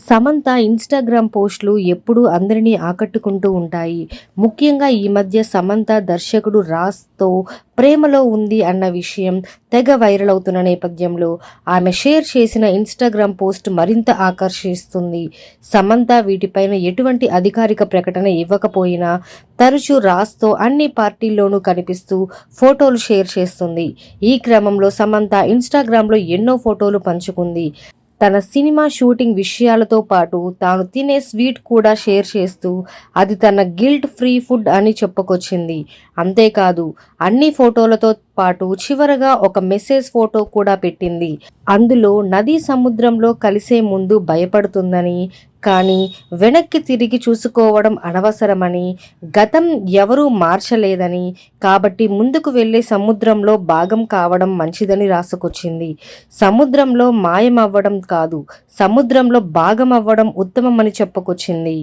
Samantha Instagram పోస్ట్‌లు ఎప్పుడూ అందరినీ ఆకట్టుకుంటూ ఉంటాయి. ముఖ్యంగా ఈ మధ్య సమంత దర్శకుడు 'రాజ్'తో ప్రేమలో ఉంది అన్న విషయం తెగ వైరల్ అవుతున్న నేపథ్యంలో ఆమె షేర్ చేసిన ఇన్‌స్టాగ్రామ్ పోస్ట్ మరింత ఆకర్షిస్తుంది. సమంత వీటిపైన ఎటువంటి అధికారిక ప్రకటన ఇవ్వకపోయినా తరచూ 'రాజ్'తో అన్ని పార్టీల్లోనూ కనిపిస్తూ ఫోటోలు షేర్ చేస్తుంది. ఈ క్రమంలో సమంత ఇన్‌స్టాగ్రామ్‌లో ఎన్నో ఫోటోలు పంచుకుంది. తన సినిమా షూటింగ్ విషయాలతో పాటు తాను తినే స్వీట్ కూడా షేర్ చేస్తూ అది తన గిల్ట్ ఫ్రీ ఫుడ్ అని చెప్పుకొచ్చింది. అంతేకాదు అన్ని ఫోటోలతో పాటు చివరగా ఒక మెసేజ్ ఫోటో కూడా పెట్టింది. అందులో నది సముద్రంలో కలిసే ముందు భయపడుతుందని, కానీ వెనక్కి తిరిగి చూసుకోవడం అనవసరమని, గతం ఎవరూ మార్చలేదని, కాబట్టి ముందుకు వెళ్ళే సముద్రంలో భాగం కావడం మంచిదని రాసుకొచ్చింది. సముద్రంలో మాయమవ్వడం కాదు, సముద్రంలో భాగమవ్వడం ఉత్తమమని చెప్పుకొచ్చింది.